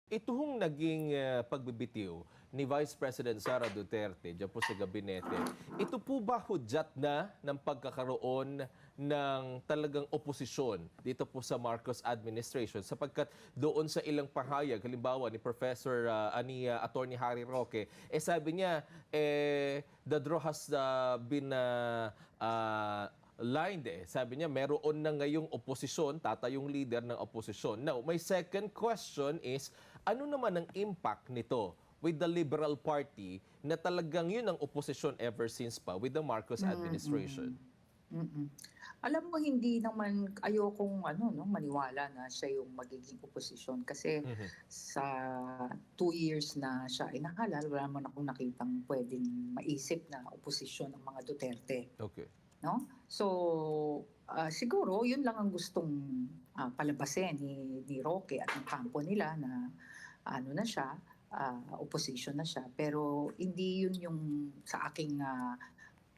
Ito hong naging pagbibitiw ni Vice President Sara Duterte dyan po sa gabinete, ito po ba hudyat na ng pagkakaroon ng talagang oposisyon dito po sa Marcos administration? Sapagkat doon sa ilang pahayag, halimbawa ni Professor Attorney Harry Roque, sabi niya, the draw has been lined Sabi niya, meron na ngayong oposisyon, tatayong leader ng oposisyon. Now, my second question is, ano naman ang impact nito with the Liberal Party na talagang yun ang oposisyon ever since pa with the Marcos administration? Alam mo, hindi naman ayokong maniwala na siya yung magiging oposisyon kasi sa 2 years na siya inahalal, wala naman akong nakitang pwedeng maisip na oposisyon ng mga Duterte. Okay. No? So, siguro yun lang ang gustong palabasin ni Roque at ng kampo nila na na siya, opposition na siya. Pero hindi yun yung sa aking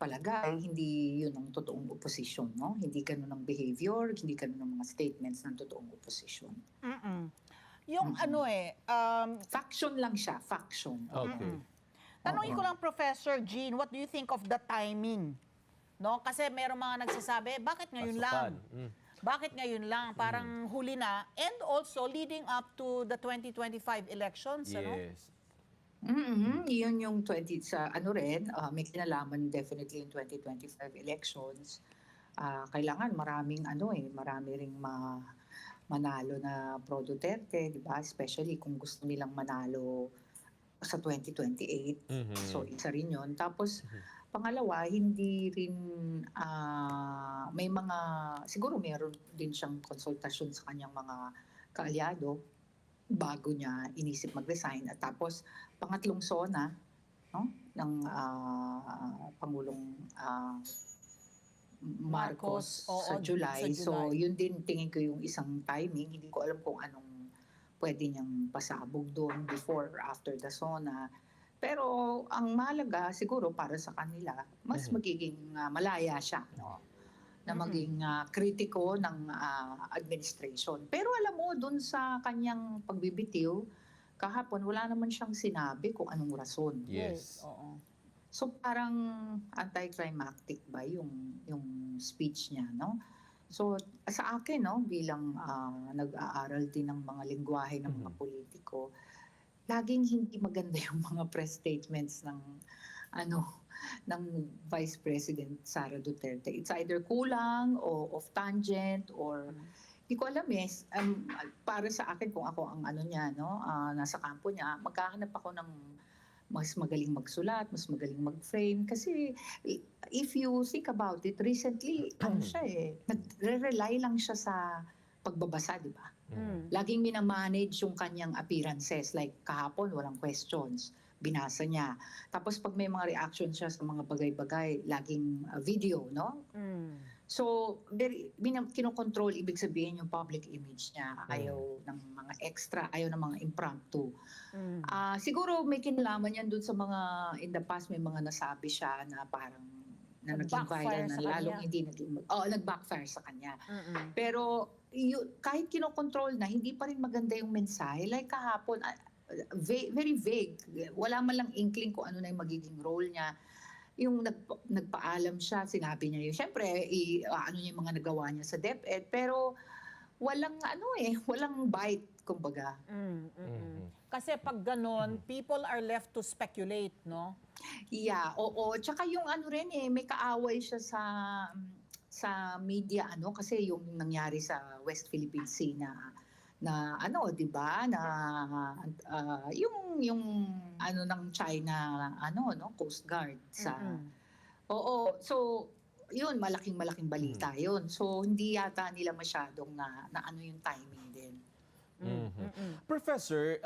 palagay, hindi yun ang totoong opposition. No? Hindi ganun ang behavior, hindi ganun ang mga statements ng totoong opposition. Yung Faction lang siya, faction. Okay. Tanungin ko lang, Professor Jean, what do you think of the timing? No, kasi merong mga nagsasabi, bakit ngayon lang? Bakit ngayon lang? Parang huli na. And also leading up to the 2025 elections, ano? Yes. Yun yung may kinalaman definitely yung 2025 elections. Kailangan marami ring manalo na pro Duterte, di ba? Especially kung gusto nilang manalo sa 2028. So, isa rin yun. Tapos, pangalawa, hindi rin siguro meron din siyang konsultasyon sa kanyang mga kaalyado bago niya inisip mag-resign. At tapos, pangatlong SONA ng Pangulong Marcos sa July. So, yun din tingin ko yung isang timing. Hindi ko alam kung anong pwede niyang pasabog doon before or after the SONA. Pero ang mahalaga siguro para sa kanila, mas magiging malaya siya, no? Na maging kritiko ng administration. Pero alam mo, dun sa kanyang pagbibitiw, kahapon wala naman siyang sinabi kung anong rason. Yes. Oo. So parang anticlimactic ba yung speech niya, no? So sa akin, no, bilang nag-aaral din ng mga lengguwahe ng mga politiko, laging hindi maganda yung mga press statements ng Vice President Sara Duterte. It's either kulang o off tangent or hindi ko alam para sa akin kung ako ang nasa kampo niya, maghahanap ako ng mas magaling magsulat, mas magaling mag-frame. Kasi if you think about it, recently, nagre-rely lang siya sa pagbabasa, di ba? Laging minamanage yung kanyang appearances. Like kahapon, walang questions. Binasa niya. Tapos pag may mga reactions siya sa mga bagay-bagay, laging video, no? So, kinokontrol, ibig sabihin yung public image niya. Ayaw ng mga extra, ayaw ng mga impromptu. Siguro may kinalaman yan dun sa mga, in the past, may mga nasabi siya na parang naging viral na lalong hindi nag-backfire sa kanya. Pero kahit kinokontrol na, hindi pa rin maganda yung mensahe. Like kahapon, very vague. Wala man lang inkling kung ano na yung magiging role niya. Yung nagpaalam siya, sinabi niya yun. Siyempre, niya yung mga nagawa niya sa DepEd. Pero walang walang bite, kumbaga. Kasi pag ganon, people are left to speculate, no? Yeah, oo. Tsaka yung may kaaway siya sa media, kasi yung nangyari sa West Philippine Sea na 'di ba, na yung ng China Coast Guard sa so yun, malaking balita yun. So hindi yata nila masyadong na yung timing din. Professor,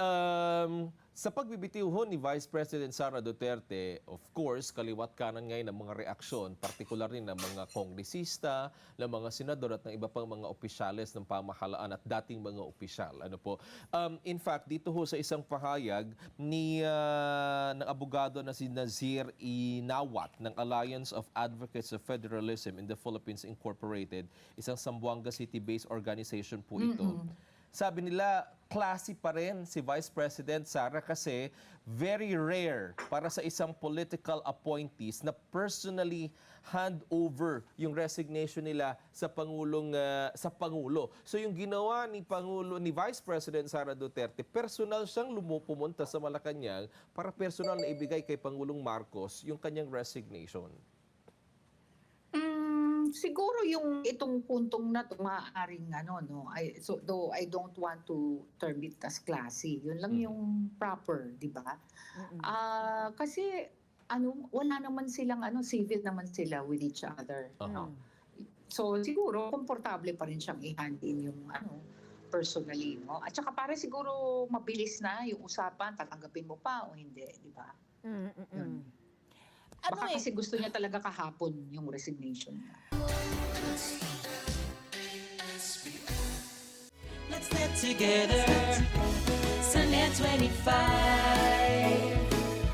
sa pagbibitiw ho ni Vice President Sara Duterte, of course, kaliwat kanan ngayon ng mga reaksyon, partikular rin ng mga kongresista, ng mga senador at ng iba pang mga opisyales ng pamahalaan at dating mga opisyal. In fact, dito ho sa isang pahayag ng abogado na si Nazir Inawat ng Alliance of Advocates of Federalism in the Philippines Incorporated, isang Zamboanga City-based organization po ito. sabi nila, classy pa rin si Vice President Sara kasi very rare para sa isang political appointees na personally hand over yung resignation nila sa Pangulo. So yung ginawa ni Vice President Sara Duterte, personal siyang pumunta sa Malacanang para personal na ibigay kay Pangulong Marcos yung kanyang resignation. Siguro yung itong puntong na to maaaring though I don't want to term it as classy. Yun lang yung proper, 'di ba? Kasi wala naman silang civil naman sila with each other. So siguro komportable pa rin siyang i-hand in yung personally, no? At saka para siguro mabilis na yung usapan, tatanggapin mo pa o hindi, 'di ba? Yun. Baka kasi gusto niya talaga kahapon yung resignation niya. Let's get together. Sunday 25.